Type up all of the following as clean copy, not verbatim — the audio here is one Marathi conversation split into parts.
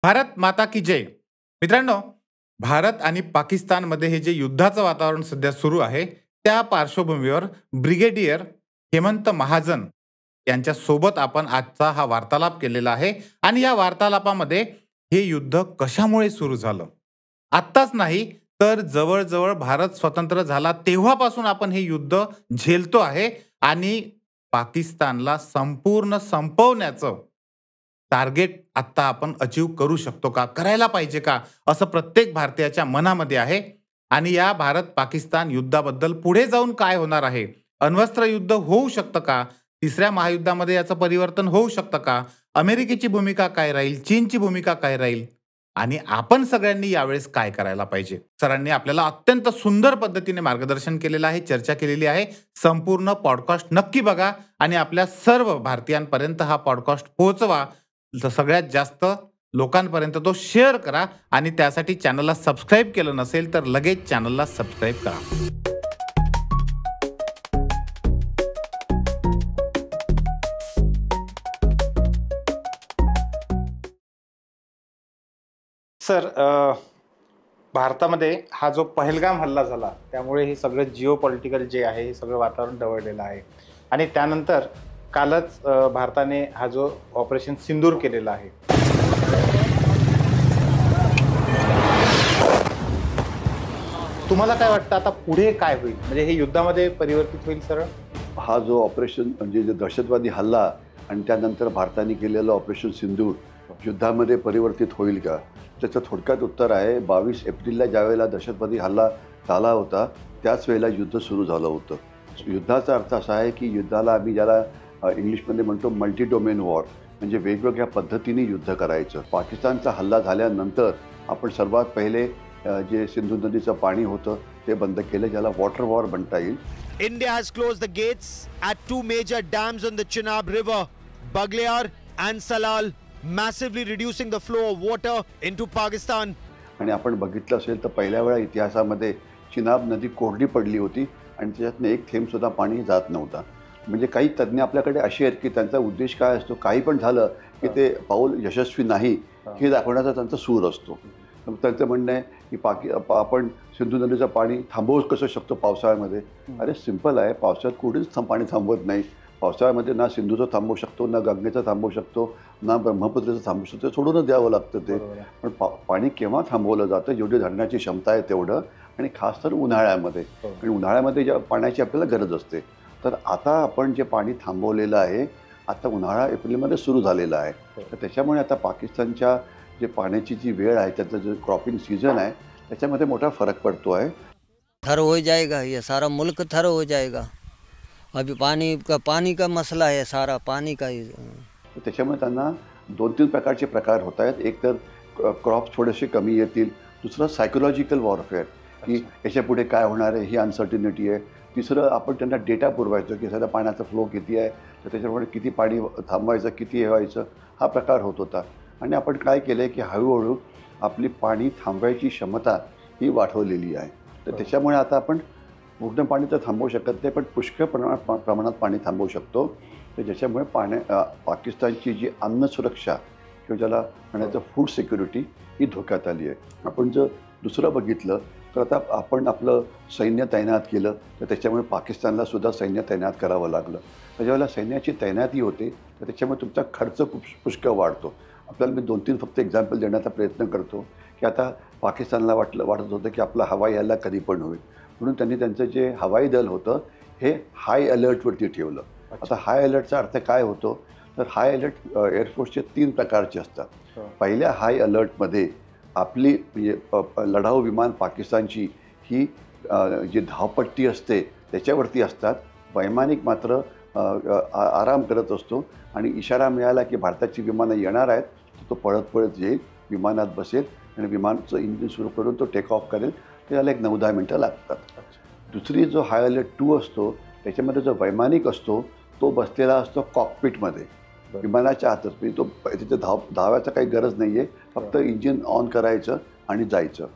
भारत माता की जय. मित्रांनो, भारत आणि पाकिस्तानमध्ये हे जे युद्धाचं वातावरण सध्या सुरू आहे, त्या पार्श्वभूमीवर ब्रिगेडियर हेमंत महाजन यांच्या सोबत आपण आजचा हा वार्तालाप केलेला आहे आणि या वार्तालापामध्ये हे युद्ध कशामुळे सुरू झालं? आत्ताच नाही, तर जवळ भारत स्वतंत्र झाला तेव्हापासून आपण हे युद्ध झेलतो आहे आणि पाकिस्तानला संपूर्ण संपवण्याचं टार्गेट आत्ता आपण अचीव्ह करू शकतो का? करायला पाहिजे का? असं प्रत्येक भारतीयाच्या मनामध्ये आहे. आणि या भारत-पाकिस्तान युद्धाबद्दल पुढे जाऊन काय होणार आहे? अण्वस्त्र युद्ध होऊ शकतं का? तिसऱ्या महायुद्धामध्ये याचं परिवर्तन होऊ शकतं का? अमेरिकेची भूमिका काय राहील? चीनची भूमिका काय राहील? आणि आपण सगळ्यांनी यावेळेस काय करायला पाहिजे? सरांनी आपल्याला अत्यंत सुंदर पद्धतीने मार्गदर्शन केलेलं आहे, चर्चा केलेली आहे. संपूर्ण पॉडकास्ट नक्की बघा आणि आपल्या सर्व भारतीयांपर्यंत हा पॉडकास्ट पोहोचवा. सगळ्यात जास्त लोकांपर्यंत तो शेअर करा आणि त्यासाठी चॅनलला सबस्क्राईब केलं नसेल तर लगेच चॅनलला सबस्क्राईब करा. सर, भारतामध्ये हा जो पहलगाम हल्ला झाला त्यामुळे हे सगळं जिओ पॉलिटिकल जे आहे हे सगळं वातावरण ढवळलेलं आहे आणि त्यानंतर कालच भारताने हा जो ऑपरेशन सिंदूर केलेला आहे. तुम्हाला काय वाटतं आता पुढे काय होईल? म्हणजे हे युद्धामध्ये परिवर्तित होईल सरळ? हा जो ऑपरेशन म्हणजे जो दहशतवादी हल्ला आणि त्यानंतर भारताने केलेलं ऑपरेशन सिंदूर युद्धामध्ये परिवर्तित होईल का? त्याचं थोडक्यात उत्तर आहे 22 एप्रिलला ज्यावेळेला दहशतवादी हल्ला झाला होता त्याच वेळेला युद्ध सुरू झालं होतं. युद्धाचा अर्थ असा आहे की युद्धाला आम्ही ज्याला इंग्लिशमध्ये म्हणतो मल्टी डोमेन वॉर, म्हणजे वेगवेगळ्या पद्धतीने युद्ध करायचं. पाकिस्तानचा हल्ला झाल्यानंतर आपण सर्वात पहिले जे सिंधू नदीचं पाणी होतं ते बंद केलं, ज्याला वॉटर वॉर म्हणता येईल. India has closed the gates at two major dams on the Chenab River, Baglear and Salal, massively reducing the flow of water into Pakistan. आणि आपण बघितलं असेल तर पहिल्या वेळा इतिहासामध्ये चिनाब नदी कोरडी पडली होती आणि त्याच्यातनं एक थेंब सुद्धा पाणी जात नव्हता. म्हणजे काही तज्ज्ञ आपल्याकडे असे आहेत की त्यांचा उद्देश काय असतो, काही पण झालं की ते पाऊल यशस्वी नाही हे दाखवण्याचा त्यांचा सूर असतो. त्यांचं म्हणणं आहे की आपण सिंधू नदीचं पाणी थांबवू कसं शकतो पावसाळ्यामध्ये? अरे सिंपल आहे, पावसाळ्यात कुठेच पाणी थांबवत नाही. पावसाळ्यामध्ये ना सिंधूचं थांबवू शकतो, ना गंगेचं थांबवू शकतो, ना ब्रह्मपुत्रेचं थांबवू शकतो. ते सोडूनच द्यावं लागतं ते. पण पाणी केव्हा थांबवलं जातं? जेवढी धरण्याची क्षमता आहे तेवढं, आणि खास तर उन्हाळ्यामध्ये. आणि उन्हाळ्यामध्ये ज्या पाण्याची आपल्याला गरज असते. तर आता आपण जे पाणी थांबवलेलं आहे, आता उन्हाळा एप्रिलमध्ये सुरू झालेला आहे. तर त्याच्यामुळे आता पाकिस्तानच्या जे पाण्याची जी वेळ आहे, त्याचं जो क्रॉपिंग सीजन आहे त्याच्यामध्ये मोठा फरक पडतो आहे. थर हो जाएगा, ये सारा मुल्क थर हो जाएगा. अभी पानी का मसला है, सारा पानी का ही. त्याच्यामुळे त्यांना 2-3 प्रकारचे प्रकार होत आहेत. एक तर क्रॉप्स थोडेसे कमी येतील. दुसरं सायकोलॉजिकल वॉरफेअर, की याच्या पुढे काय होणार आहे ही अनसर्टिनिटी आहे. तिसरं आपण त्यांना डेटा पुरवायचं की सध्या पाण्याचा फ्लो किती आहे, तर त्याच्यामुळे किती पाणी थांबवायचं, किती हे व्हायचं, हा प्रकार होत होता. आणि आपण काय केलं आहे की हळूहळू आपली पाणी थांबवायची क्षमता ही वाढवलेली आहे. तर त्याच्यामुळे आता आपण पूर्ण पाणी तर थांबवू शकत नाही, पण पुष्कळ प्रमाणात पाणी थांबवू शकतो. तर ज्याच्यामुळे पाकिस्तानची जी अन्न सुरक्षा किंवा ज्याला म्हणायचं फूड सिक्युरिटी ही धोक्यात आली आहे. आपण जर दुसरं बघितलं तर आता आपण आपलं सैन्य तैनात केलं, तर त्याच्यामुळे पाकिस्तानला सुद्धा सैन्य तैनात करावं लागलं. तर ज्यावेळेला सैन्याची तैनाती होते तर त्याच्यामुळे तुमचा खर्च पुष्कळ वाढतो. आपल्याला मी 2-3 फक्त एक्झाम्पल देण्याचा प्रयत्न करतो की आता पाकिस्तानला वाटत होतं की आपला हवाई हल्ला कधी पण होईल, म्हणून त्यांनी त्यांचं जे हवाई दल होतं हे हाय अलर्टवरती ठेवलं. आता हाय अलर्टचा अर्थ काय होतो, तर हाय अलर्ट एअरफोर्सचे 3 प्रकारचे असतात. पहिल्या हाय अलर्टमध्ये आपली म्हणजे लढाऊ विमान पाकिस्तानची ही जी धावपट्टी असते त्याच्यावरती असतात. वैमानिक मात्र आराम करत असतो आणि इशारा मिळाला की भारताची विमानं येणार आहेत तर तो पळत येईल, विमानात बसेल आणि विमानाचं इंजिन सुरू करून तो टेक ऑफ करेल. त्याला एक 9-10 मिनटं लागतात. दुसरी जो हाय अलर्ट 2 असतो त्याच्यामध्ये जो वैमानिक असतो तो बसलेला असतो कॉकपिटमध्ये, विमानाच्या आतच. म्हणजे तो तिथे धावायचं काही गरज नाही आहे, फक्त इंजिन ऑन करायचं आणि जायचं.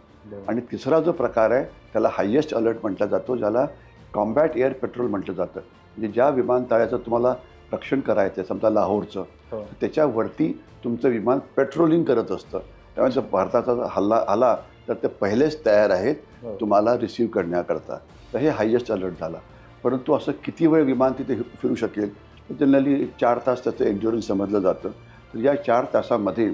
आणि तिसरा जो प्रकार आहे त्याला हायेस्ट अलर्ट म्हटला जातो, ज्याला कॉम्बॅट एअर पेट्रोल म्हटलं जातं. म्हणजे ज्या विमानतळाचं तुम्हाला रक्षण करायचं आहे, समजा लाहोरचं, त्याच्यावरती तुमचं विमान पेट्रोलिंग करत असतं त्यामुळे जर भारताचा हल्ला आला तर ते पहिलेच तयार आहेत तुम्हाला रिसीव्ह करण्याकरता. तर हे हायेस्ट अलर्ट झाला. परंतु असं किती वेळ विमान तिथे फिरू शकेल, तर जनरली 4 तास त्याचं एन्ड्युरन्स समजलं जातं. तर या 4 तासामध्ये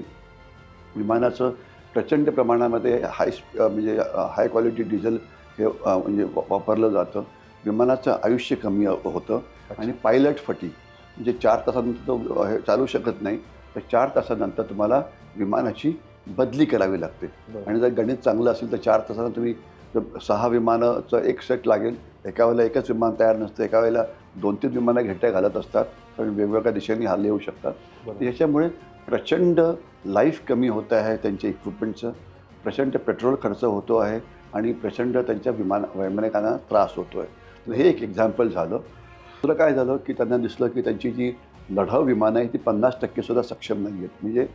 विमानाचं प्रचंड प्रमाणामध्ये म्हणजे हाय क्वालिटी डिझेल हे म्हणजे वापरलं जातं. विमानाचं आयुष्य कमी होतं आणि पायलट फटीग म्हणजे 4 तासानंतर तो हे चालू शकत नाही. तर 4 तासानंतर तुम्हाला विमानाची बदली करावी लागते. आणि जर गणित चांगलं असेल तर 4 तासानं तुम्ही 6 विमानाचं एक सेट लागेल. एका वेळेला एकच विमान तयार नसतं, एका वेळेला 2-3 विमानं घेट्या घालत असतात, कारण वेगवेगळ्या दिशेने हल्ले येऊ शकतात. याच्यामुळे प्रचंड लाईफ कमी होत आहे त्यांच्या इक्विपमेंटचं, प्रचंड पेट्रोल खर्च होतो आहे आणि प्रचंड त्यांच्या वैमानिकांना त्रास होतो आहे. तर हे एक एक्झाम्पल झालं. दुसरं काय झालं की त्यांना दिसलं की त्यांची जी लढाऊ विमानं आहे ती 50% सुद्धा सक्षम नाही आहेत. म्हणजे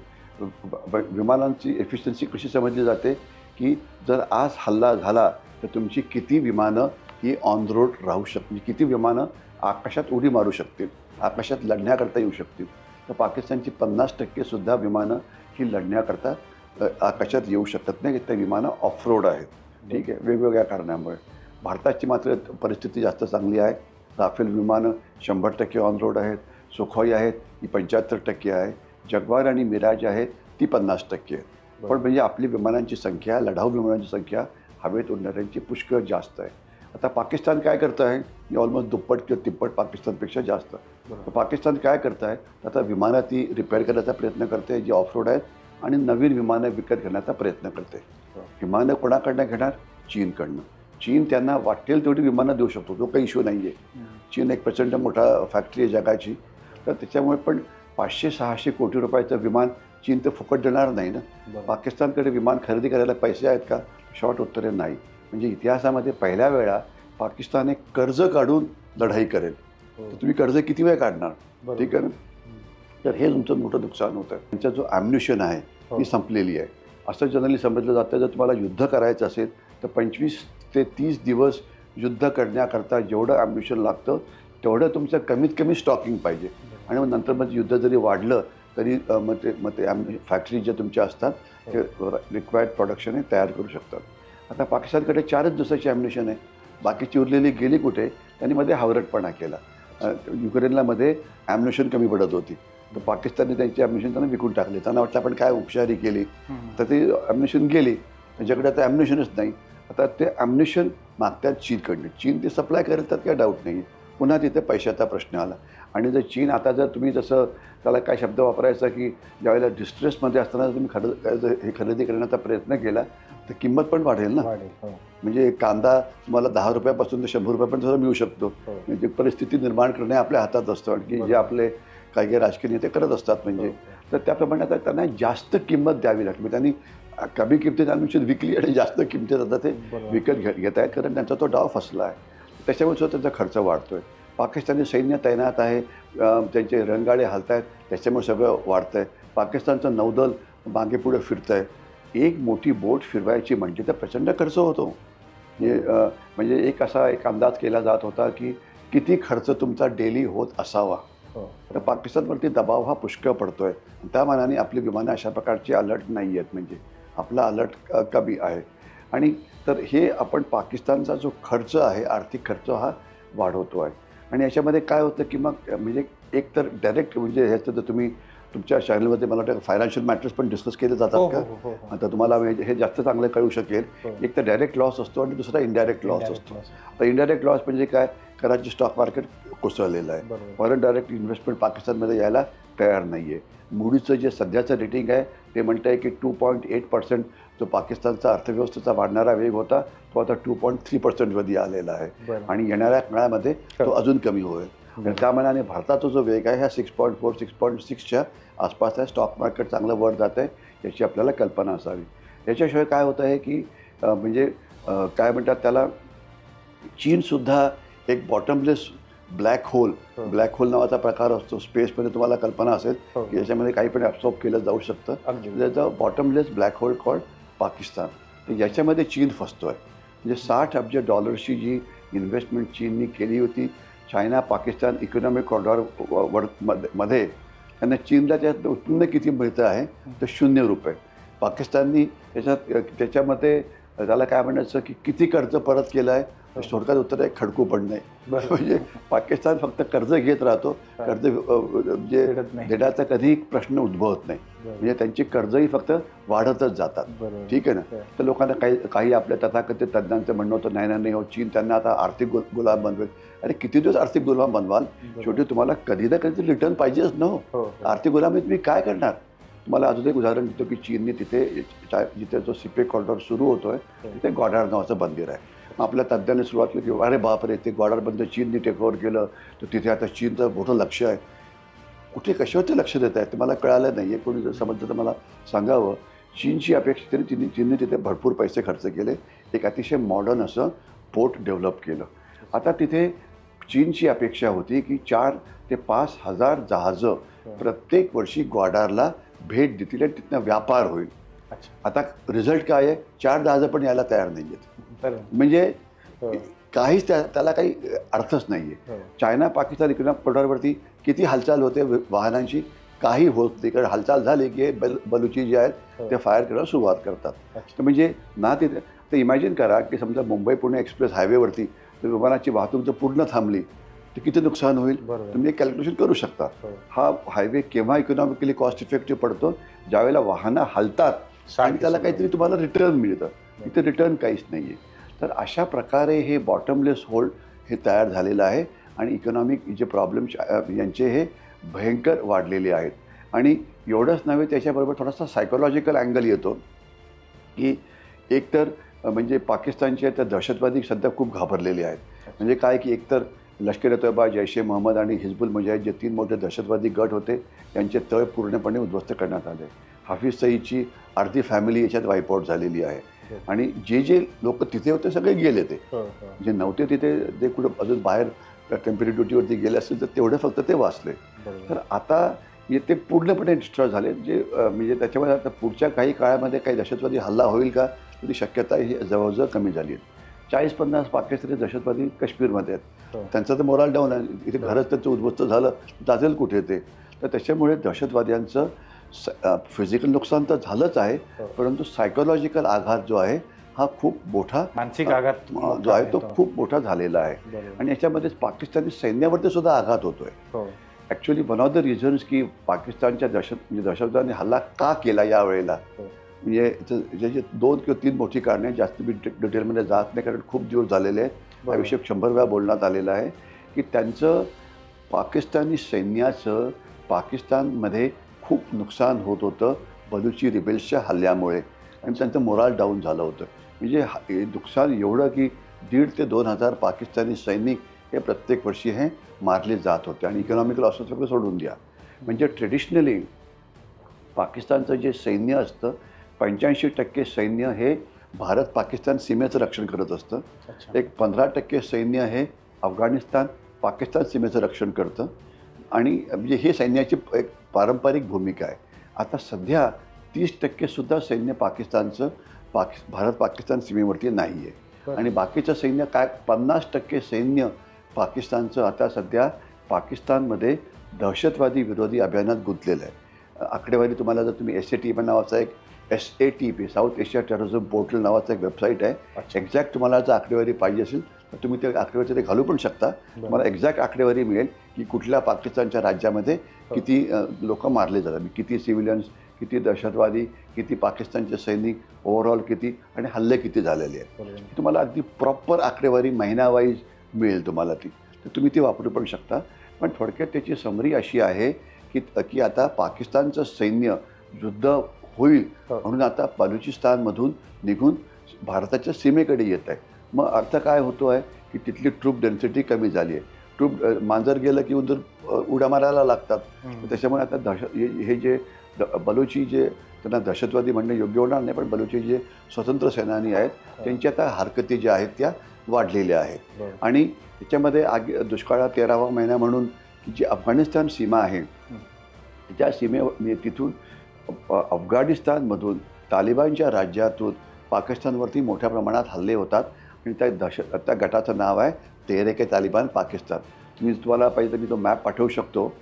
विमानांची एफिशियन्सी कशी समजली जाते की जर आज हल्ला झाला तर तुमची किती विमानं ही ऑन रोड राहू शकतील, किती विमानं आकाशात उडी मारू शकतील, आकाशात लढण्याकरता येऊ शकतील. तर पाकिस्तानची 50% सुद्धा विमानं ही लढण्याकरता आकाशात येऊ शकत नाही. त्या विमानं ऑफ रोड आहेत. ठीक आहे, वेगवेगळ्या कारणामुळे. भारताची मात्र परिस्थिती जास्त चांगली आहे. राफेल विमानं 100% ऑन रोड आहेत. सुखोई आहेत ही 75% आहे. जगवार आणि मिराज आहेत ती 50% आहे. पण म्हणजे आपली विमानांची संख्या, लढाऊ विमानांची संख्या हवेत उडणाऱ्यांची पुष्कळ जास्त आहे. आता पाकिस्तान काय करतं आहे, ऑलमोस्ट दुप्पट किंवा तिप्पट पाकिस्तानपेक्षा जास्त. तर पाकिस्तान काय करतं आहे, आता विमानं ती रिपेअर करण्याचा प्रयत्न करते जी ऑफ रोड आहेत आणि नवीन विमानं विकत घेण्याचा प्रयत्न करते. विमानं कोणाकडनं घेणार? चीनकडनं. चीन त्यांना वाटेल तेवढी विमानं देऊ शकतो, तो काही इश्यू नाही आहे. चीन एक प्रचंड मोठा फॅक्टरी आहे जगाची. तर त्याच्यामुळे पण 500-600 कोटी रुपयाचं विमान चीन तर फुकट देणार नाही ना. पाकिस्तानकडे विमान खरेदी करायला पैसे आहेत का? शॉर्ट उत्तरे नाही. म्हणजे इतिहासामध्ये पहिल्या वेळा पाकिस्तान एक कर्ज काढून लढाई करेल. तर तुम्ही कर्ज किती वेळ काढणार? ठीक आहे ना. तर हे तुमचं मोठं नुकसान होतं. त्यांचा जो ॲम्युनिशन आहे ती संपलेली आहे. असं जनरली समजलं जातं जर तुम्हाला युद्ध करायचं असेल तर 25 ते 30 दिवस युद्ध करण्याकरता जेवढं ॲम्युनिशन लागतं तेवढं तुमचं कमीत कमी स्टॉकिंग पाहिजे. आणि मग नंतर मग युद्ध जरी वाढलं तरी मग ते फॅक्टरी ज्या तुमच्या असतात ते रिक्वायर्ड प्रोडक्शन हे तयार करू शकतात. आता पाकिस्तानकडे 4च दिवसाची ॲम्युनिशन आहे. बाकीची उरलेली गेली कुठे? त्यांनी मध्ये हावरटपणा केला. युक्रेनला मध्ये ॲम्युनिशन कमी पडत होती, तर पाकिस्तानने त्यांची ॲम्युनिशन त्यांना विकून टाकली. त्यांना वाटलं आपण काय उपचारी केली, तर ती ॲम्युनिशन गेली. त्यांच्याकडे आता ॲम्युनिशनच नाही. आता ते ॲम्युनिशन मागतात चीनकडनं. चीन ते सप्लाय करेल त्यात काय डाऊट नाही. पुन्हा तिथे पैशाचा प्रश्न आला. आणि जर चीन आता जर तुम्ही जसं त्याला काय शब्द वापरायचा की ज्यावेळेला डिस्ट्रेसमध्ये असताना तुम्ही हे खरेदी करण्याचा प्रयत्न केला तर किंमत पण वाढेल ना. म्हणजे कांदा तुम्हाला 10 रुपयापासून तर 100 रुपयापर्यंत सुद्धा मिळू शकतो. म्हणजे परिस्थिती निर्माण करणे आपल्या हातात असतं. आणखी जे आपले काही राजकीय नेते करत असतात म्हणजे. तर त्याप्रमाणे आता त्यांना जास्त किंमत द्यावी लागते. म्हणजे त्यांनी कमी किमतीत ॲम्युनिशन विकली आणि जास्त किमतीत आता ते विकत घेत आहेत, कारण त्यांचा तो डाव फसला आहे. त्याच्यामुळे सुद्धा त्यांचा खर्च वाढतो आहे. पाकिस्तानी सैन्य तैनात आहे, त्यांचे रणगाडे हलत आहेत, त्याच्यामुळे सगळं वाढतं आहे. पाकिस्तानचं नौदल मागे पुढे फिरतं आहे. एक मोठी बोट फिरवायची म्हणजे तर प्रचंड खर्च होतो. म्हणजे एक अंदाज केला जात होता की किती खर्च तुमचा डेली होत असावा. तर पाकिस्तानवरती दबाव हा पुष्कळ पडतो आहे. त्या मानाने आपली विमानं अशा प्रकारची अलर्ट नाही आहेत. म्हणजे आपला अलर्ट कमी आहे. आणि तर हे आपण पाकिस्तानचा जो खर्च आहे, आर्थिक खर्च हा वाढवतो आहे. आणि याच्यामध्ये काय होतं की मग म्हणजे एक तर डायरेक्ट म्हणजे ह्याचं जर तुम्ही तुमच्या चॅनलमध्ये मला वाटतं फायनान्शियल मॅटर्स पण डिस्कस केले जातात का? आता तुम्हाला हे जास्त चांगलं कळू शकेल. एक तर डायरेक्ट लॉस असतो आणि दुसरा इनडायरेक्ट लॉस असतो. आता इनडायरेक्ट लॉस म्हणजे काय? कराची स्टॉक मार्केट कोसळलेलं आहे. फॉरेन डायरेक्ट इन्व्हेस्टमेंट पाकिस्तानमध्ये यायला तयार नाही आहे. मूडीचं जे सध्याचं रेटिंग आहे ते म्हणतं आहे की 2.8% जो पाकिस्तानचा अर्थव्यवस्थेचा वाढणारा वेग होता तो आता 2.3% आलेला आहे. आणि येणाऱ्या काळामध्ये तो अजून कमी होईल. त्या मनाने भारताचा जो वेग आहे ह्या 6.4 6.6च्या आसपास आहे. स्टॉक मार्केट चांगलं वर जात आहे याची आपल्याला कल्पना असावी. याच्याशिवाय काय होतं आहे की म्हणजे काय म्हणतात त्याला, चीनसुद्धा एक बॉटमलेस ब्लॅक होल नावाचा प्रकार असतो स्पेसमध्ये. तुम्हाला कल्पना असेल की याच्यामध्ये काही पण ॲब्सॉर्ब केलं जाऊ शकतं. त्याचा bottomless black hole called Pakistan. तर याच्यामध्ये चीन फसतो आहे. म्हणजे $60 अब्ज जी इन्व्हेस्टमेंट चीननी केली होती चायना पाकिस्तान इकॉनॉमिक कॉरिडॉर मध्ये, त्यांना चीनला त्यात उत्पन्न किती मिळतं आहे तर ₹0. पाकिस्ताननी त्याच्यामध्ये त्याला काय म्हणायचं की किती कर्ज परत केलं आहे, थोडक्यात उत्तर आहे खडकू पण नाही. म्हणजे पाकिस्तान फक्त कर्ज घेत राहतो, कर्ज म्हणजे देण्याचा कधीही प्रश्न उद्भवत नाही. म्हणजे त्यांची कर्जही फक्त वाढतच जातात. ठीक आहे ना. तर लोकांना काही आपल्या तथाकथित तज्ज्ञांचं म्हणणं होतं नाही नाही हो, चीन त्यांना आता आर्थिक गुलाम बनवेल. अरे किती दिवस आर्थिक गुलाम बनवाल? शेवटी तुम्हाला कधी ना कधी रिटर्न पाहिजेच न हो. आर्थिक गुलामी तुम्ही काय करणार? तुम्हाला अजून एक उदाहरण देतो की चीनने तिथे जिथे जो सिपे कॉरिडॉर सुरू होतोय तिथे ग्वाडार नावाचं मंदिर आहे. मग आपल्या तज्ज्ञांनी सुरुवात केली की अरे बापरे, ते ग्वाडार बंदर चीनने टेक ओव्हर केलं, तर तिथे आता चीनचं मोठं लक्ष आहे. कुठे कशावरती लक्ष देत आहे ते मला कळालं नाही आहे. कोणी जर समजलं तर मला सांगावं. चीनची अपेक्षा तरी चीनने तिथे भरपूर पैसे खर्च केले, एक अतिशय मॉडर्न असं पोर्ट डेव्हलप केलं. आता तिथे चीनची अपेक्षा होती की 4,000 ते 5,000 जहाजं प्रत्येक वर्षी ग्वाडारला भेट देतील आणि तिथनं व्यापार होईल. आता रिझल्ट काय आहे? 4 जहाजं पण यायला तयार नाही आहेत. म्हणजे काहीच त्याला काही अर्थच नाही आहे. चायना पाकिस्तान इकॉनॉमिक कॉरिडॉरवरती किती हालचाल होते वाहनांची, काही होत नाही. कारण हालचाल झाली की बलुची जे आहेत ते फायर करायला सुरुवात करतात. तर म्हणजे ना तिथे तर इमॅजिन करा की समजा मुंबई पुणे एक्सप्रेस हायवेवरती तर विमानाची वाहतूक जर पूर्ण थांबली तर किती नुकसान होईल तुम्ही एक कॅल्क्युलेशन करू शकता. हा हायवे केव्हा इकॉनॉमिकली कॉस्ट इफेक्टिव्ह पडतो? ज्यावेळेला वाहनं हलतात आणि त्याला काहीतरी तुम्हाला रिटर्न मिळतं. इथे रिटर्न काहीच नाही आहे. तर अशा प्रकारे हे बॉटमलेस होल हे तयार झालेलं आहे आणि इकॉनॉमिक जे प्रॉब्लेम्स यांचे हे भयंकर वाढलेले आहेत. आणि एवढंच नव्हे, त्याच्याबरोबर थोडासा सायकोलॉजिकल अँगल येतो की एकतर म्हणजे पाकिस्तानचे त्या दहशतवादी सध्या खूप घाबरलेले आहेत. म्हणजे काय की एकतर लष्कर-ए-तोयबा, जैश-ए-मोहम्मद आणि हिजबुल मुजाहिद जे 3 मोठे दहशतवादी गट होते त्यांचे तळ पूर्णपणे उद्ध्वस्त करण्यात आले. हाफिज सईदची अर्धी फॅमिली याच्यात वाईपआउट झालेली आहे. आणि जे लोक तिथे होते सगळे गेले. ते जे नव्हते तिथे ते कुठं अजून बाहेर टेम्पररी ड्युटीवरती गेले असतील तर तेवढे फक्त ते वाचले. तर आता ते पूर्णपणे डिस्ट्रॉय झाले. जे म्हणजे त्याच्यामध्ये आता पुढच्या काही काळामध्ये काही दहशतवादी हल्ला होईल का त्याची शक्यता ही जवळजवळ कमी झाली आहे. 40-50 पाकिस्तानी दहशतवादी काश्मीरमध्ये आहेत. त्यांचं तर मोराल डाऊन आहे. इथे घरच त्यांचं उद्ध्वस्त झालं जातील कुठे ते. तर त्याच्यामुळे दहशतवाद्यांचं फिजिकल नुकसान तर झालंच आहे, परंतु सायकोलॉजिकल आघात जो आहे हा खूप मोठा मानसिक आघात जो आहे तो खूप मोठा झालेला आहे. आणि याच्यामध्ये पाकिस्तानी सैन्यावरती सुद्धा आघात होतोय. Actually one of the reasons की पाकिस्तानच्या दहशतवाद्यांनी हल्ला का केला यावेळेला, म्हणजे त्याची 2 किंवा 3 मोठी कारणे, जास्त मी डिटेलमध्ये जात नाही कारण खूप दिवस झालेले आहेत. हा विषय 100 वेळा बोलण्यात आलेला आहे की त्यांचं पाकिस्तानी सैन्याचं पाकिस्तानमध्ये खूप नुकसान होत होतं बलुची रिबेल्सच्या हल्ल्यामुळे आणि त्यांचं मोराल डाऊन झालं होतं. म्हणजे नुकसान एवढं की 1,500 ते 2,000 पाकिस्तानी सैनिक हे प्रत्येक वर्षी हे मारले जात होते. आणि इकॉनॉमिक लॉसेस वगैरे सोडून द्या. म्हणजे ट्रेडिशनली पाकिस्तानचं जे सैन्य असतं 85% सैन्य हे भारत पाकिस्तान सीमेचं रक्षण करत असतं. एक 15% सैन्य हे अफगाणिस्तान पाकिस्तान सीमेचं रक्षण करतं. आणि म्हणजे हे सैन्याची एक पारंपरिक भूमिका आहे. आता सध्या 30% सुद्धा सैन्य पाकिस्तानचं भारत पाकिस्तान सीमेवरती नाही आहे. आणि बाकीचं सैन्य काय 50% सैन्य पाकिस्तानचं आता सध्या पाकिस्तानमध्ये दहशतवादी विरोधी अभियानात गुंतलेलं आहे. आकडेवारी तुम्हाला जर तुम्ही SATP नावाचा एक SATP south Asia terrorism portal नावाचा एक वेबसाईट आहे. एक्झॅक्ट तुम्हाला जर आकडेवारी पाहिजे असेल तर तुम्ही ते आकडेवारी ते घालू पण शकता. तुम्हाला एक्झॅक्ट आकडेवारी मिळेल की कुठल्या पाकिस्तानच्या राज्यामध्ये किती लोक मारले जातात, किती सिव्हिलियन्स, किती दहशतवादी, किती पाकिस्तानचे सैनिक, ओव्हरऑल किती आणि हल्ले किती झालेले आहेत. तुम्हाला अगदी प्रॉपर आकडेवारी महिनावाईज मिळेल तुम्हाला ती. तर तुम्ही ती वापरू पण शकता. पण थोडक्यात त्याची समरी अशी आहे की आता पाकिस्तानचं सैन्य युद्ध होईल म्हणून आता बलुचिस्तानमधून निघून भारताच्या सीमेकडे येत आहे. मग अर्थ काय होतो आहे की तिथली ट्रूप डेन्सिटी कमी झाली आहे. ट्रूप मांजर गेलं की उड्या मारायला लागतात. त्याच्यामुळे आता हे जे बलुची जे त्यांना दहशतवादी म्हणणं योग्य होणार नाही, पण बलुची जे स्वतंत्र सेनानी आहेत त्यांची आता हरकती ज्या आहेत त्या वाढलेल्या आहेत. आणि त्याच्यामध्ये दुष्काळात 13वा महिना म्हणून जी अफगाणिस्तान सीमा आहे त्या तिथून अफगाणिस्तानमधून तालिबानच्या राज्यातून पाकिस्तानवरती मोठ्या प्रमाणात हल्ले होतात. आणि त्या गटाचं नाव आहे तेहरीक-ए-तालिबान पाकिस्तान. तुम्हाला पाहिजे तर मी तो मॅप पाठवू शकतो.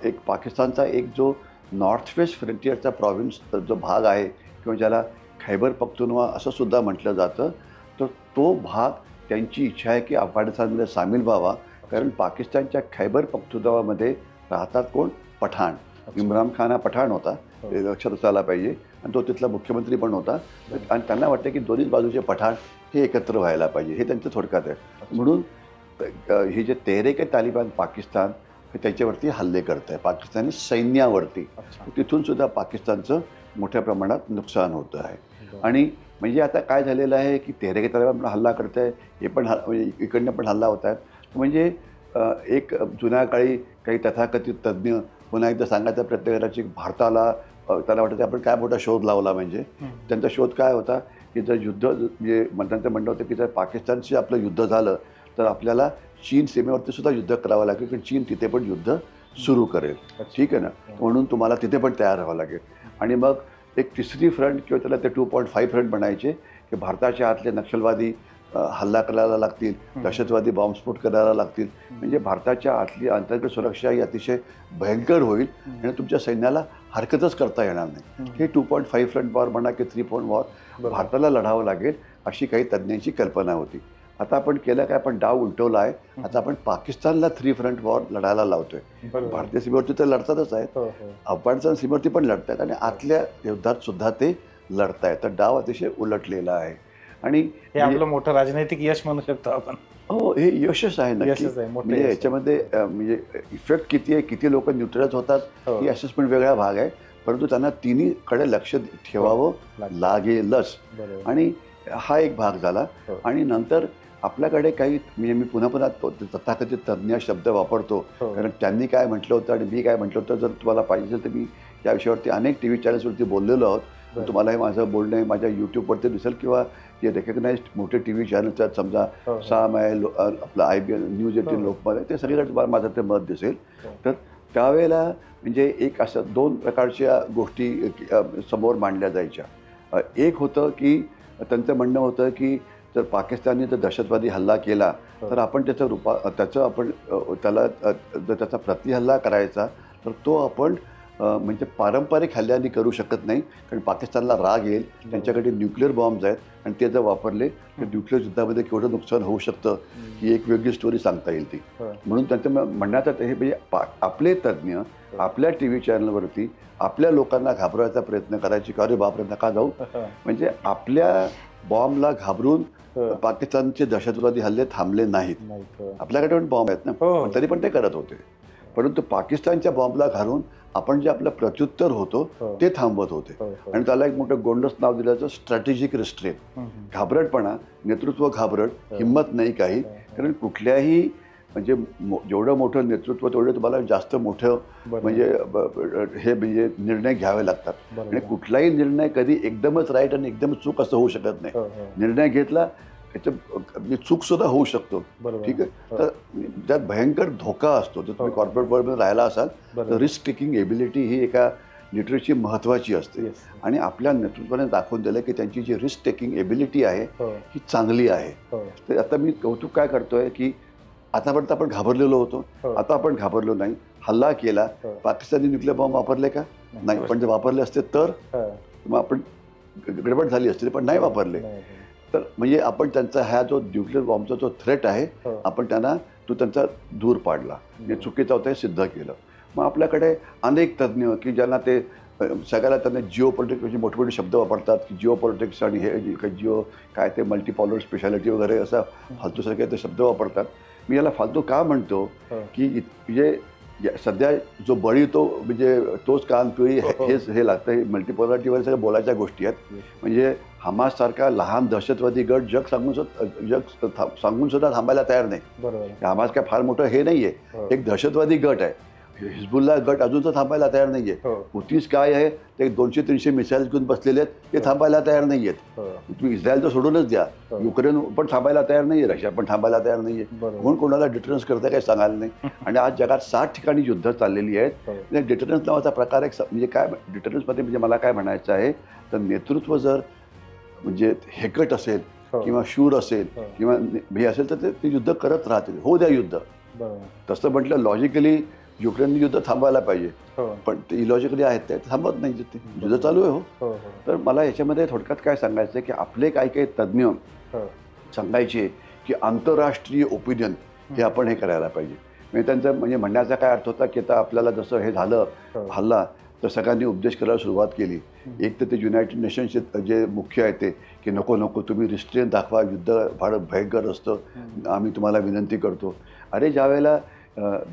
एक पाकिस्तानचा एक जो नॉर्थ वेस्ट फ्रंटियरचा प्रॉव्हिन्स जो भाग आहे किंवा ज्याला खैबर पख्तूनवा असं सुद्धा म्हटलं जातं, तर तो भाग त्यांची इच्छा आहे की अफगाणिस्तानमध्ये सामील व्हावा. कारण पाकिस्तानच्या खैबर पख्तूनवामध्ये राहतात कोण? पठाण. इम्रान खान हा पठाण होता, हे लक्षात असायला पाहिजे, आणि तो तिथला मुख्यमंत्री पण होता. आणि त्यांना वाटतं की दोन्ही बाजूचे पठाण हे एकत्र व्हायला पाहिजे, हे त्यांचं थोडक्यात आहे. म्हणून हे जे तेहरीक-ए-तालिबान पाकिस्तान हे त्याच्यावरती हल्ले करत आहे, पाकिस्तानी सैन्यावरती. तिथून सुद्धा पाकिस्तानचं मोठ्या प्रमाणात नुकसान होतं आहे. आणि म्हणजे आता काय झालेलं आहे की तेहरीक-ए-तालिबान पण हल्ला करत आहे, हे पण म्हणजे इकडनं पण हल्ला होत आहेत. म्हणजे एक जुन्या काळी काही तथाकथित तज्ज्ञ पुन्हा एकदा सांगायचा प्रयत्न करायचे की भारताला त्याला वाटतं आपण काय मोठा शोध लावला. म्हणजे त्यांचा शोध काय होता की जर युद्ध म्हणजे त्यांचं म्हणणं होतं की जर पाकिस्तानशी आपलं युद्ध झालं तर आपल्याला चीन सीमेवरती सुद्धा युद्ध करावं लागेल, कारण चीन तिथे पण युद्ध सुरू करेल. ठीक आहे ना, म्हणून तुम्हाला तिथे पण तयार राहावं लागेल. आणि मग एक तिसरी फ्रंट किंवा त्याला ते 2.5 फ्रंट म्हणायचे की भारताच्या आतले नक्षलवादी हल्ला करायला लागतील, दहशतवादी बॉम्बस्फोट करायला लागतील. म्हणजे भारताच्या आतली अंतर्गत सुरक्षा ही अतिशय भयंकर होईल आणि तुमच्या सैन्याला हरकतच करता येणार नाही. हे 2.5 फ्रंट वॉर म्हणा की 3 फ्रंट वॉर भारताला लढावं लागेल अशी काही तज्ज्ञांची कल्पना होती. आता आपण केलं काय, आपण डाव उलटवला आहे. आता आपण पाकिस्तानला 3 फ्रंट वॉर लढायला लावतोय. भारतीय सीमेवरती तर लढतातच आहेत, अफगाणिस्तान सीमेवरती पण लढतायत आणि आतल्या युद्धात सुद्धा ते लढतायत. तर डाव अतिशय उलटलेला आहे. आणि हे आपलं मोठं राजनैतिक यश म्हणू शकतो आपण. हो, हे यशच आहे नक्की. म्हणजे याच्यामध्ये म्हणजे इफेक्ट किती आहे, किती लोक न्यूट्रल होतात ही असेसमेंट वेगळा भाग आहे. परंतु त्यांना तिन्हीकडे लक्ष ठेवावं लागेलच. आणि हा एक भाग झाला. आणि नंतर आपल्याकडे काही म्हणजे मी पुन्हा पुन्हा तथाकथित तज्ज्ञ शब्द वापरतो, कारण त्यांनी काय म्हटलं होतं आणि मी काय म्हटलं होतं. जर तुम्हाला पाहिजे असेल तर मी या विषयावरती अनेक TV चॅनल्सवरती बोललेलो आहोत. तुम्हाला हे माझं बोलणं माझ्या यूट्यूबवरती दिसेल किंवा जे रेकग्नाइज्ड मोठे TV चॅनल्स आहेत, समजा साम आहे, आपलं IBN न्यूज 18 लोकमत, ते सगळीकडे तुम्हाला माझं ते मत दिसेल. तर त्यावेळेला म्हणजे एक असं 2 प्रकारच्या गोष्टी समोर मांडल्या जायच्या. एक होतं की त्यांचं म्हणणं होतं की जर पाकिस्तानने जर दहशतवादी हल्ला केला तर आपण त्याचा प्रतिहल्ला करायचा, तर तो आपण म्हणजे पारंपरिक हल्ल्याने करू शकत नाही, कारण पाकिस्तानला राग येईल. त्यांच्याकडे न्यूक्लिअर बॉम्ब्स आहेत आणि ते जर वापरले तर न्यूक्लिअर युद्धामध्ये केवढं नुकसान होऊ शकतं ही एक वेगळी स्टोरी सांगता येईल ती. म्हणून त्यांचं म्हणण्याचं हे म्हणजे आपले तज्ज्ञ आपल्या TV चॅनलवरती आपल्या लोकांना घाबरवायचा प्रयत्न करायचे की अरे बापरे नका जाऊ. म्हणजे आपल्या बॉम्बला घाबरून पाकिस्तानचे दहशतवादी हल्ले थांबले नाहीत. आपल्याकडे पण बॉम्ब आहेत ना, पण तरी पण ते करत होते. परंतु पाकिस्तानच्या बॉम्बला घालून आपण जे आपलं प्रत्युत्तर होतो ते थांबवत होते. आणि त्याला एक मोठं गोंडस नाव दिलं जातं, स्ट्रॅटेजिक रिस्ट्रेन. घाबरटपणा, नेतृत्व घाबरट, हिंमत नाही काही. कारण कुठल्याही म्हणजे जेवढं मोठं नेतृत्व तेवढं तुम्हाला जास्त मोठं म्हणजे हे म्हणजे निर्णय घ्यावे लागतात. आणि कुठलाही निर्णय कधी एकदमच राईट आणि एकदम चूक असं होऊ शकत नाही. निर्णय घेतला त्याचं चूक सुद्धा होऊ शकतो. ठीक आहे. तर त्यात भयंकर धोका असतो. जर तुम्ही कॉर्पोरेट वर्ल्डमध्ये राहिला असाल तर रिस्क टेकिंग एबिलिटी ही एका लिटरची महत्त्वाची असते. आणि आपल्या नेतृत्वाने दाखवून दिलं की त्यांची जी रिस्क टेकिंग एबिलिटी आहे ही चांगली आहे. तर आता मी कौतुक काय करतोय की आतापर्यंत आपण घाबरलेलो होतो, आता आपण घाबरलो नाही. हल्ला केला, पाकिस्तानी न्यूक्लिअर बॉम्ब वापरले का? नाही. पण जर वापरले असते तर मग आपण गडबड झाली असते, पण नाही वापरले. तर म्हणजे आपण त्यांचा हा जो न्यूक्लिअर बॉम्बचा जो थ्रेट आहे आपण त्यांचा दूर पाडला. हे चुकीचं होतं हे सिद्ध केलं. मग आपल्याकडे अनेक तज्ज्ञ की ज्यांना ते सगळ्याला त्यांना जिओ पॉलिटिक्स म्हणजे मोठे मोठे शब्द वापरतात की जिओ पॉलिटिक्स आणि हे जिओ काय ते मल्टीपॉलर स्पेशालिटी वगैरे असा फालतूसारखे ते शब्द वापरतात. मी याला फालतू का म्हणतो की म्हणजे सध्या जो बळी तो म्हणजे तोच कान पिळी हे लागतं. हे मल्टीपॉलरिटीवर सगळ्या बोलायच्या गोष्टी आहेत. म्हणजे हमाससारखा लहान दहशतवादी गट जग सांगून सुद्धा थांबायला तयार नाही. हमास काय फार मोठं हे नाही आहे, एक दहशतवादी गट आहे. हिजबुल्ला गट अजून तर थांबायला तयार नाही आहे. हुतीज काय आहे ते 200-300 मिसाईल घेऊन बसलेले आहेत, ते थांबायला तयार नाही आहेत. तुम्ही इस्रायल तर सोडूनच द्या, युक्रेन पण थांबायला तयार नाही आहे, रशिया पण थांबायला तयार नाही आहे. म्हणून कोणाला डिटरन्स करता काही सांगायला नाही. आणि आज जगात 60 ठिकाणी युद्ध चाललेली आहेत. डिटरन्स नावाचा प्रकार एक म्हणजे काय डिटरन्समध्ये म्हणजे मला काय म्हणायचं आहे तर नेतृत्व जर म्हणजे हेकट असेल किंवा शूर असेल किंवा हे असेल तर ते युद्ध करत राहतील. हो द्या युद्ध. तसं म्हटलं लॉजिकली युक्रेनने युद्ध थांबवायला पाहिजे, हो पण ते इलॉजिकली आहेत ते थांबवत नाही ते युद्ध चालू आहे. हो, हो तर मला याच्यामध्ये थोडक्यात काय सांगायचं आहे की आपले काही काही तज्ज्ञ हो सांगायचे की आंतरराष्ट्रीय ओपिनियन हे आपण हे करायला पाहिजे. म्हणजे त्यांचं म्हणजे म्हणण्याचा काय अर्थ होता की आता आपल्याला जसं हे झालं हल्ला तर सगळ्यांनी उपदेश करायला सुरुवात केली. एक तर ते युनायटेड नेशन्सचे जे मुख्य आहे ते की नको नको तुम्ही रिस्ट्रेन दाखवा, युद्ध फार भयंकर असतं, आम्ही तुम्हाला विनंती करतो. अरे ज्या वेळेला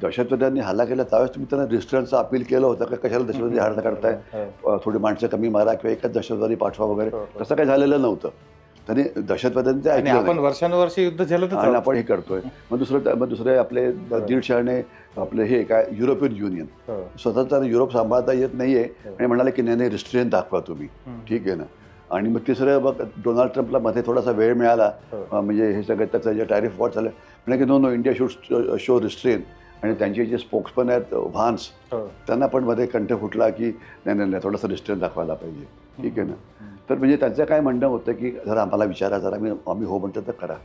दहशतवाद्यांनी हल्ला केला त्यावेळेस तुम्ही त्यांना रिस्ट्रेनचं अपील केलं होतं का कशाला दहशतवादी हल्ला करताय, थोडी माणसं कमी मारा किंवा एकच दहशतवादी पाठवा वगैरे, तसं काही झालेलं नव्हतं. त्यांनी दहशतवाद्यांनी ते ऐकलं आपण वर्षानुवर्षे युद्ध झेलत आणि आपण हे करतोय. मग दुसरे आपले दीडशाने आपले हे काय युरोपियन युनियन स्वतःचा युरोप सांभाळता येत नाहीये आणि म्हणाले की नाही रिस्ट्रेन दाखवा तुम्ही, ठीक आहे ना. आणि मग तिसरं मग डोनाल्ड ट्रम्पला मध्ये थोडासा वेळ मिळाला, म्हणजे हे सगळं त्याचं जे टॅरिफ वॉर झालं म्हणजे की no India should show restraint. आणि त्यांचे जे स्पोक्समन आहेत व्हान्स त्यांना पण मध्ये कंठ फुटला की नाही नाही थोडंसं रिस्ट्रेन दाखवायला पाहिजे, ठीक आहे ना. तर म्हणजे त्यांचं काय म्हणणं होतं की जरा आम्हाला विचारा, जरा आम्ही हो म्हणतो तर करा.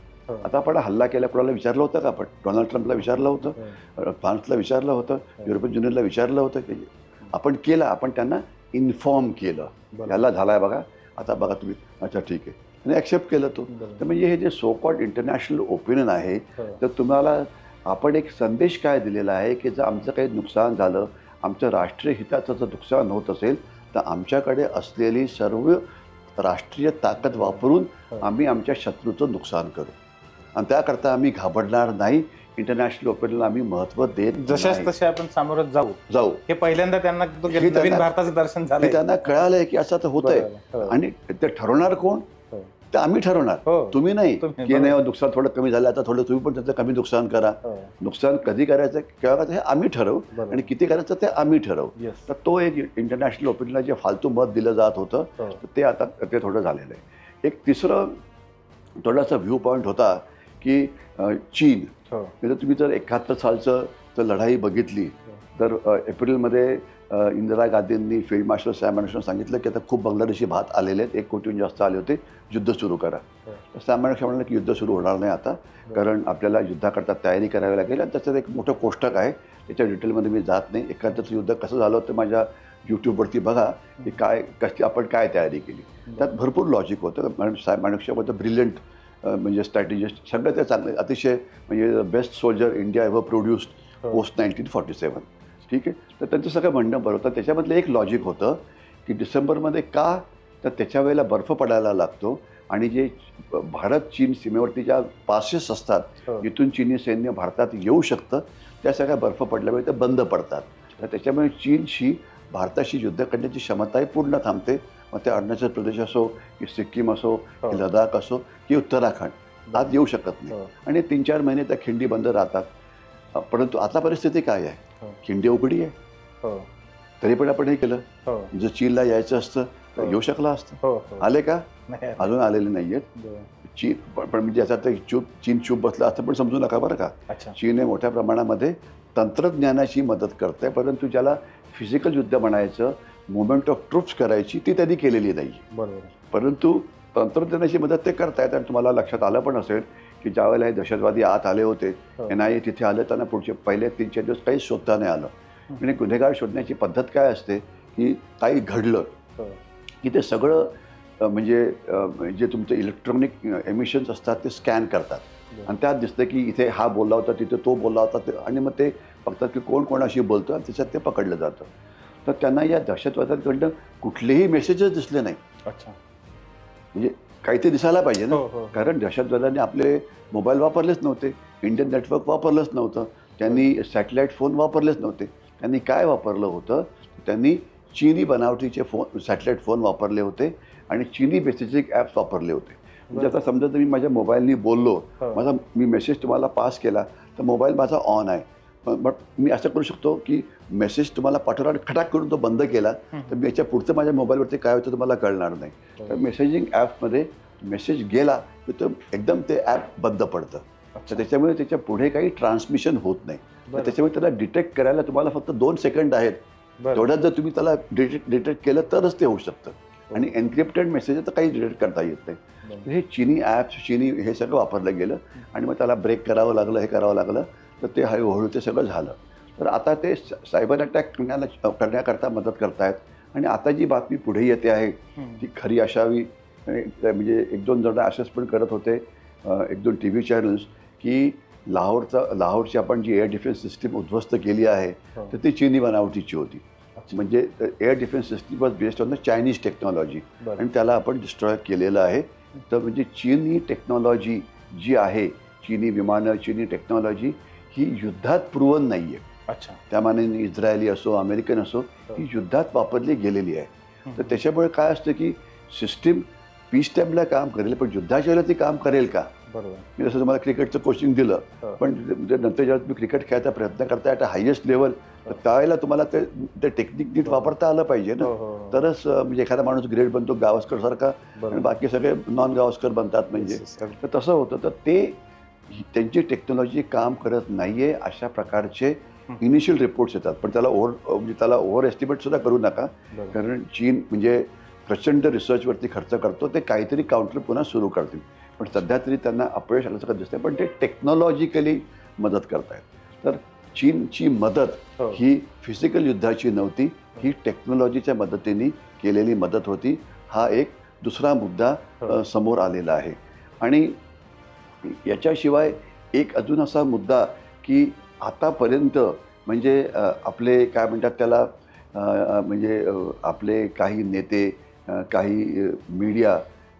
आता आपण हल्ला केला कोणाला विचारलं होतं का आपण? डोनाल्ड ट्रम्पला विचारलं होतं, फ्रान्सला विचारलं होतं, युरोपियन युनियनला विचारलं होतं की आपण केलं, आपण त्यांना इन्फॉर्म केलं याला झालाय बघा, आता बघा तुम्ही, अच्छा ठीक आहे, आणि ॲक्सेप्ट केलं तो. तर म्हणजे हे जे सो कॉल्ड इंटरनॅशनल ओपिनियन आहे तर तुम्हाला आपण एक संदेश काय दिलेला आहे की जर आमचं काही नुकसान झालं, आमचं राष्ट्रीय हिताचं जर नुकसान होत असेल तर आमच्याकडे असलेली सर्व राष्ट्रीय ताकद वापरून आम्ही आमच्या शत्रूचं नुकसान करू आणि त्याकरता आम्ही घाबरणार नाही. इंटरनॅशनल ओपिनियनला आम्ही महत्त्व देत जशाच तसे आपण सामोरं जाऊ. हे पहिल्यांदा त्यांना नवीन भारताचं दर्शन झालं, त्यांना कळालंय की असं तर होतंय. आणि ते ठरवणार कोण? ते आम्ही ठरवणार, तुम्ही नाही की नाही नुकसान थोडं कमी झालं आता थोडं तुम्ही पण त्याचं कमी नुकसान करा. नुकसान कधी करायचं केव्हा करायचं हे आम्ही ठरवू आणि किती करायचं ते आम्ही ठरवू. तर तो एक इंटरनॅशनल ओपिनियनला जे फालतू मत दिलं जात होतं ते आता ते थोडं झालेलं आहे. एक तिसरं थोडासा व्ह्यू पॉईंट होता की चीन. तुम्ही जर 71 सालचं जर लढाई बघितली तर एप्रिलमध्ये इंदिरा गांधींनी फील्ड मार्शल सॅम मॅनेक्शॉला सांगितलं की आता खूप बांगलादेशी भात आलेले आहेत, 1 कोटीहून जास्त आले होते, युद्ध सुरू करा. तर सॅम मॅनेक्शॉ म्हणाले की युद्ध सुरू होणार नाही आता, कारण आपल्याला युद्धाकरता तयारी करावी लागेल. आणि त्याच्यात एक मोठं कोष्टक आहे, त्याच्या डिटेलमध्ये मी जात नाही. एखादंच युद्ध कसं झालं ते माझ्या यूट्यूबवरती बघा की काय कशी आपण काय तयारी केली. त्यात भरपूर लॉजिक होतं. सॅम मॅनेक्शॉ होतं ब्रिलियंट, म्हणजे स्ट्रॅटेजिस्ट, सगळं ते चांगले, अतिशय म्हणजे best soldier India ever produced post 1947, ठीक आहे. तर त्यांचं सगळं म्हणणं बरं होतं. त्याच्यामधलं एक लॉजिक होतं की डिसेंबरमध्ये का, तर त्याच्या वेळेला बर्फ पडायला लागतो आणि जे भारत चीन सीमेवरती ज्या पासेस असतात जिथून चीनी सैन्य भारतात येऊ शकतं त्या सगळ्या बर्फ पडल्यामुळे ते बंद पडतात. तर त्याच्यामुळे चीनशी भारताशी युद्ध करण्याची क्षमताही पूर्ण थांबते. मग ते अरुणाचल प्रदेश असो की सिक्कीम असो की लडाख असो की उत्तराखंड आत येऊ शकत नाही आणि 3-4 महिने त्या खिंडी बंद राहतात. परंतु आता परिस्थिती काय आहे, खिंडी उघडी आहे, तरी पण आपण हे केलं. जर चीनला यायचं असतं तर येऊ शकला असतं, आले का? अजून आलेले नाहीयेत. चीन पण म्हणजे याचा चीन चूप बसला असं पण समजू नका बरं का. चीन हे मोठ्या प्रमाणामध्ये तंत्रज्ञानाची मदत करते, परंतु ज्याला फिजिकल युद्ध म्हणायचं, मुवमेंट ऑफ ट्रूप्स करायची ती त्यांनी केलेली नाही. परंतु तंत्रज्ञानाची मदत ते करतायत. आणि तुम्हाला लक्षात आलं पण असेल की ज्यावेळेला हे दहशतवादी आत आले होते, NIA तिथे आलं, त्यांना पुढचे पहिले 3-4 दिवस काहीच शोधता नाही आलं. म्हणजे गुन्हेगार शोधण्याची पद्धत काय असते की काही घडलं की ते सगळं म्हणजे जे तुमचे इलेक्ट्रॉनिक एमिशन्स असतात ते स्कॅन करतात आणि त्यात दिसतं की इथे हा बोलला होता, तिथे तो बोलला होता, आणि मग ते बघतात की कोण कोणाशी बोलतं आणि त्याच्यात ते पकडलं जातं. तर त्यांना या दहशतवाद्यांकडनं कुठलेही मेसेजेस दिसले नाही. म्हणजे काही ते दिसायला पाहिजे ना, कारण दहशतवाद्यांनी आपले मोबाईल वापरलेच नव्हते, इंडियन नेटवर्क वापरलंच नव्हतं, त्यांनी सॅटेलाईट फोन वापरलेच नव्हते. त्यांनी काय वापरलं होतं, त्यांनी चीनी बनावटीचे सॅटेलाईट फोन वापरले होते आणि चीनी बेसिक ॲप्स वापरले होते. म्हणजे आता समजा तुम्ही माझ्या मोबाईलनी बोललो, मी मेसेज तुम्हाला पास केला तर मोबाईल माझा ऑन आहे, बट मी असं करू शकतो की मेसेज तुम्हाला पाठवला खटाक करून तो बंद केला तर मी याच्या पुढचं माझ्या मोबाईलवरती काय होतं तुम्हाला कळणार नाही. तर मेसेजिंग ॲपमध्ये मेसेज गेला की तो एकदम ते ॲप बंद पडतं. तर त्याच्यामुळे त्याच्या पुढे काही ट्रान्समिशन होत नाही. तर त्याच्यामुळे त्याला डिटेक्ट करायला तुम्हाला फक्त 2 सेकंड आहेत. तेवढ्यात जर तुम्ही त्याला डिटेक्ट केलं तरच ते होऊ शकतं. आणि एन्क्रिप्टेड मेसेज तर काही डिटेक्ट करता येत नाही. हे चीनी ॲप्स, चीनी हे सगळं वापरलं गेलं आणि मग त्याला ब्रेक करावं लागलं, हे करावं लागलं, तर ते हळूहळू ते सगळं झालं. तर आता ते सायबर अटॅक करण्याकरता मदत करतायत. आणि आता जी बातमी पुढे येते आहे ती खरी असावी. म्हणजे 1-2 जण असेच पण करत होते, 1-2 TV चॅनल्स, की लाहोरची आपण जी एअर डिफेन्स सिस्टीम उद्ध्वस्त केली आहे तर ती चीनी बनावटीची होती. म्हणजे air defence system was based on the Chinese technology आणि त्याला आपण डिस्ट्रॉय केलेलं आहे. तर म्हणजे चीनी टेक्नॉलॉजी जी आहे, चीनी विमानं, चीनी टेक्नॉलॉजी ही युद्धात प्रूव्हन नाही आहे. अच्छा. त्या मानाने इस्रायली असो, अमेरिकन असो, ही युद्धात वापरली गेलेली आहे. तर त्याच्यामुळे काय असतं की सिस्टीम पीस टाईमला काम करेल, पण युद्धाच्या वेळेला ती काम करेल का? बरोबर. मी जसं तुम्हाला क्रिकेटचं कोचिंग दिलं, पण नंतर जेव्हा तुम्ही क्रिकेट खेळायचा प्रयत्न करताय ॲट हायेस्ट लेवल, तर त्यावेळेला तुम्हाला ते टेक्निक नीट वापरता आलं पाहिजे ना. तरच म्हणजे एखादा माणूस ग्रेट बनतो गावस्कर सारखा आणि बाकी सगळे नॉन गावस्कर बनतात. म्हणजे तर तसं होतं. तर ते त्यांची टेक्नॉलॉजी काम करत नाहीये अशा प्रकारचे इनिशियल रिपोर्ट्स येतात. पण त्याला ओव्हर एस्टिमेट सुद्धा करू नका, कारण चीन म्हणजे प्रचंड रिसर्चवरती खर्च करतो. ते काहीतरी काउंटर पुन्हा सुरू करतील, पण सध्या तरी त्यांना अपयश आल्यासारखं दिसतंय. पण ते टेक्नॉलॉजिकली मदत करतायत. तर चीनची मदत ही फिजिकल युद्धाची नव्हती, ही टेक्नॉलॉजीच्या मदतीने केलेली मदत होती. हा एक दुसरा मुद्दा समोर आलेला आहे. आणि याच्याशिवाय एक अजून असा मुद्दा की आतापर्यंत म्हणजे आपले काय म्हणतात त्याला, म्हणजे आपले काही नेते, काही मीडिया,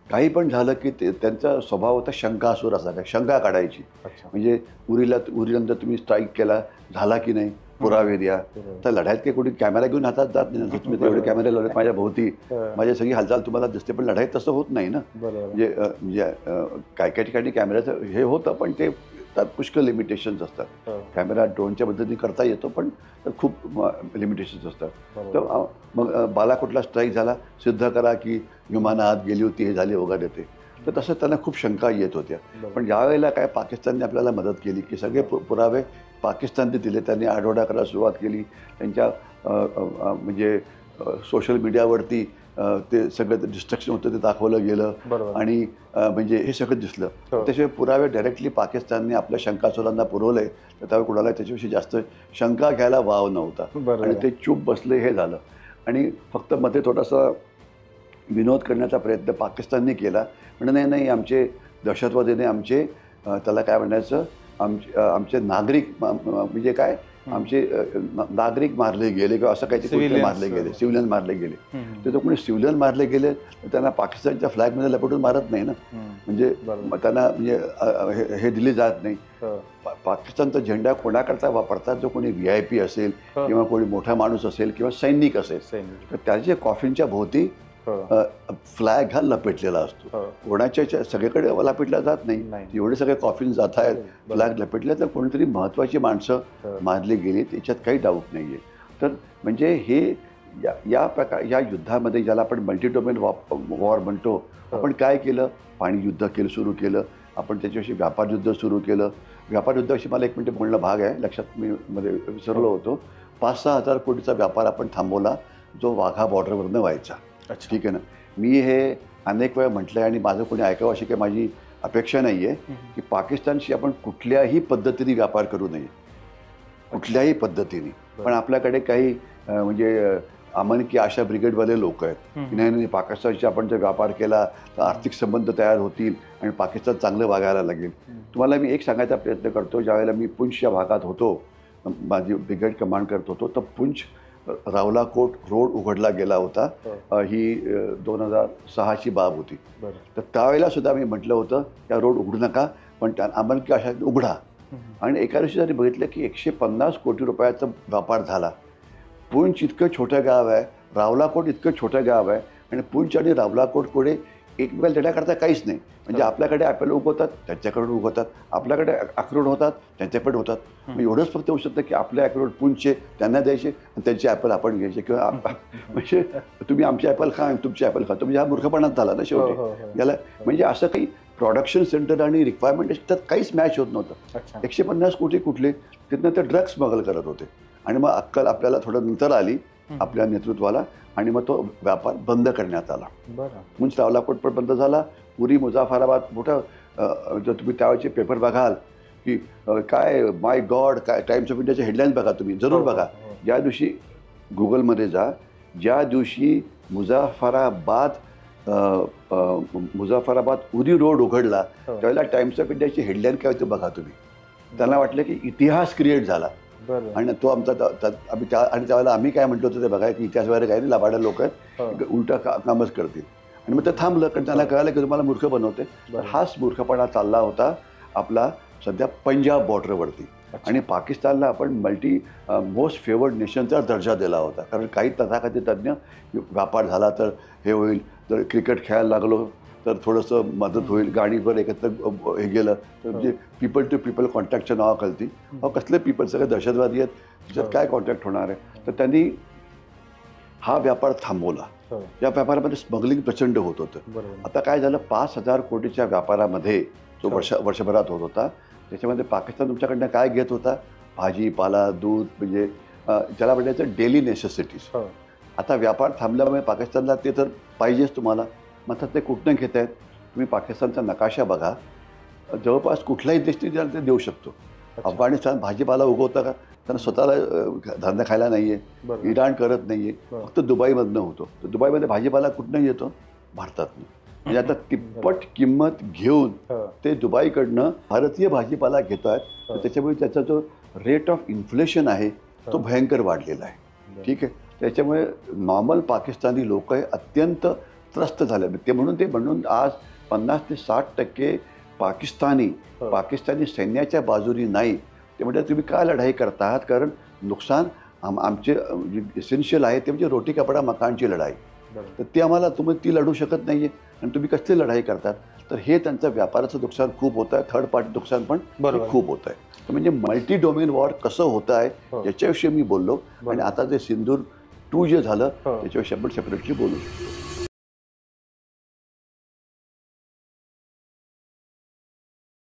काही पण झालं की त्यांचा स्वभाव होता शंकासूर असा, काय शंका काढायची. म्हणजे उरीनंतर तुम्ही स्ट्राईक केला, झाला की नाही, पुरावे द्या. तर लढाईत काही कोणी कॅमेरा घेऊन हातात जात नाही. तुम्ही तेवढे कॅमेरे लावले माझ्या भोवती, माझी सगळी हालचाल तुम्हाला दिसते, पण लढाईत तसं होत नाही ना. म्हणजे काय काय ठिकाणी कॅमेऱ्याचं हे होतं, पण ते त्यात पुष्कळ लिमिटेशन्स असतात. कॅमेरा ड्रोनच्या पद्धतीने करता येतो, पण खूप लिमिटेशन्स असतात. तर मग बालाकोटला स्ट्राईक झाला, सिद्ध करा की विमानं आत गेली होती, हे झाले वगैरे ते. तर तसं त्यांना खूप शंका येत होत्या. पण ज्यावेळेला काय पाकिस्तानने आपल्याला मदत केली की सगळे पुरावे पाकिस्तानने दिले, त्यांनी आढावा करायला सुरुवात केली. त्यांच्या म्हणजे सोशल मीडियावरती ते सगळं डिस्ट्रक्शन होतं ते दाखवलं गेलं आणि म्हणजे हे सगळं दिसलं. त्याशिवाय पुरावे डायरेक्टली पाकिस्तानने आपल्या शंकासुरांना पुरवले, तर त्यावेळी कुणाला त्याच्याविषयी जास्त शंका घ्यायला वाव नव्हता आणि ते चूप बसले, हे झालं. आणि फक्त मध्ये थोडासा विनोद करण्याचा प्रयत्न पाकिस्तानने केला. म्हणजे नाही आमचे दहशतवादीने आमचे त्याला काय म्हणायचं, आमचे नागरिक म्हणजे काय, आमचे नागरिक मारले गेले किंवा असं काहीतरी मारले गेले, सिव्हिलियन मारले गेले. तर कोणी सिव्हिलियन मारले गेले तर त्यांना पाकिस्तानच्या फ्लॅगमध्ये लपेटून मारत नाही ना. म्हणजे त्यांना म्हणजे हे दिले जात नाही. पाकिस्तानचा झेंडा कोणाकरता वापरतात, जो कोणी VIP असेल किंवा कोणी मोठा माणूस असेल किंवा सैनिक असेल, तर त्याच्या कॉफिनच्या भोवती फ्लॅग हा लपेटलेला असतो. कोणाच्या सगळीकडे लपेटला जात नाही. एवढे सगळे कॉफिन जात आहेत, फ्लॅग लपेटले, तर कोणीतरी महत्त्वाची माणसं मारली गेली, त्याच्यात काही डाऊट नाही आहे. तर म्हणजे हे या युद्धामध्ये ज्याला आपण मल्टीडोमेन वॉर म्हणतो, आपण काय केलं, पाणी युद्ध सुरू केलं, आपण त्याच्याविषयी व्यापार युद्ध सुरू केलं. व्यापार युद्धाविषयी मला 1 मिनिट बोलणं भाग आहे, लक्षात मी मध्ये विसरलो होतो. 5-6 हजार कोटीचा व्यापार आपण थांबवला, जो वाघा बॉर्डरवरनं व्हायचा. ठीक आहे ना. मी हे अनेक वेळा म्हटलं आहे आणि माझं कोणी ऐकावं अशी काही माझी अपेक्षा नाही आहे की पाकिस्तानशी आपण कुठल्याही पद्धतीने व्यापार करू नये, कुठल्याही पद्धतीने. पण आपल्याकडे काही म्हणजे अमन की आशा ब्रिगेडवाले लोक आहेत की नाही पाकिस्तानशी आपण जर व्यापार केला तर आर्थिक संबंध तयार होतील आणि पाकिस्तान चांगलं वागायला लागेल. तुम्हाला मी एक सांगायचा प्रयत्न करतो. ज्यावेळेला मी पुंछ या भागात होतो, माझी ब्रिगेड कमांड करत होतो, तर पुंछ रावलाकोट रोड उघडला गेला होता. ही 2006ची बाब होती. तर त्यावेळेला सुद्धा मी म्हटलं होतं त्या रोड उघडू नका, पण त्या अमन की आशा उघडा. आणि एका दिवशी जरी बघितलं की 150 कोटी रुपयाचा व्यापार झाला. पुंछ इतकं छोटं गाव आहे, रावलाकोट इतकं छोटं गाव आहे आणि पुंछ आणि रावलाकोटकडे एकमेकाला देण्याकरता काहीच नाही. म्हणजे आपल्याकडे ॲपल उगवतात, त्यांच्याकडून उगवतात, आपल्याकडे अक्रोड होतात, त्यांच्याकडे होतात. मग एवढंच फक्त होऊ शकतं की आपले अक्रोड पुंछचे त्यांना द्यायचे आणि त्यांचे ॲपल आपण घ्यायचे, किंवा म्हणजे तुम्ही आमचे ॲपल खा आणि तुमचे ॲपल खा. म्हणजे हा मूर्खपणात झाला ना शेवटी. याला म्हणजे असं काही प्रोडक्शन सेंटर आणि रिक्वायरमेंट त्यात काहीच मॅच होत नव्हतं. 150 कोटी कुठले, तिथनं ते ड्रग्स स्मगल करत होते. आणि मग अक्कल आपल्याला थोडं नंतर आली आपल्या नेतृत्वाला आणि मग तो व्यापार बंद करण्यात आला. पुंछ रावलाकोट पण बंद झाला. उरी मुझाफराबाद मोठं जर तुम्ही त्यावेळेचे पेपर बघाल की काय माय गॉड, काय टाइम्स ऑफ इंडियाचे हेडलाईन बघा तुम्ही, जरूर बघा. ज्या दिवशी गुगलमध्ये जा, ज्या दिवशी मुझफ्फराबाद उरी रोड उघडला त्यावेळेला टाइम्स ऑफ इंडियाची हेडलाईन काय होती बघा तुम्ही. त्यांना वाटलं की इतिहास क्रिएट झाला. आणि तो आमचा आणि त्यावेळेला आम्ही काय म्हटलं होतं ते बघा की इतिहास वगैरे काय नाही, लबाडा लोक आहेत, उलटा कामच करतील. आणि मग ते थांबलं कारण त्यांना कळालं की तुम्हाला मूर्ख बनवते. तर हाच मूर्खपणा चालला होता आपला सध्या पंजाब बॉर्डरवरती. आणि पाकिस्तानला आपण मोस्ट फेवर्ड नेशनचा दर्जा दिला होता. कारण काही तथाकथित तज्ज्ञ व्यापार झाला तर हे होईल, जर क्रिकेट खेळायला लागलो तर थोडंसं मदत होईल, गाडीवर एकत्र हे गेलं तर म्हणजे पीपल टू पीपल कॉन्टॅक्टच्या नावाखालती. कसले पीपल, सगळे दहशतवादी आहेत, त्याच्यात काय कॉन्टॅक्ट होणार आहे. तर त्यांनी हा व्यापार थांबवला. या व्यापारामध्ये स्मगलिंग प्रचंड होत होतं. आता काय झालं, 5,000 कोटीच्या व्यापारामध्ये जो वर्षभरात होत होता त्याच्यामध्ये पाकिस्तान तुमच्याकडनं काय घेत होता, भाजीपाला, दूध, म्हणजे ज्याला म्हणायचं डेली नेसेसिटीज. आता व्यापार थांबल्यामुळे पाकिस्तानला ते तर पाहिजेच तुम्हाला. मग ते कुठनं घेत आहेत तुम्ही पाकिस्तानचा नकाशा बघा, जवळपास कुठलाही देश ते देऊ शकतो. अफगाणिस्तान भाजीपाला उगवतं का, त्यांना स्वतःला धंदा खायला नाही आहे. इराण करत नाही आहे, फक्त दुबईमधनं होतो. तर दुबईमध्ये भाजीपाला कुठनं येतो, भारतातनं. म्हणजे आता तिप्पट किंमत घेऊन ते दुबईकडनं भारतीय भाजीपाला घेत आहेत. तर त्याच्यामुळे त्याचा जो रेट ऑफ इन्फ्लेशन आहे तो भयंकर वाढलेला आहे. ठीक आहे. त्याच्यामुळे नॉर्मल पाकिस्तानी लोक अत्यंत त्रस्त झाले. ते म्हणून आज 50 ते 60% पाकिस्तानी सैन्याच्या बाजूनी नाही. ते म्हणजे तुम्ही काय लढाई करता आहात, कारण नुकसान आमचे इसेन्शियल आहे ते म्हणजे रोटी कपडा मकानची लढाई. तर ती आम्हाला तुम्ही ती लढू शकत नाही आहे आणि तुम्ही कसली लढाई करतात. तर हे त्यांचं व्यापाराचं नुकसान खूप होतं आहे, थर्ड पार्टी नुकसान पण खूप होत आहे. तर म्हणजे मल्टी डोमेन वॉर कसं होतं आहे याच्याविषयी मी बोललो. आणि आता जे सिंदूर 2 जे झालं त्याच्याविषयी आपण सेपरेटली बोलू शकतो.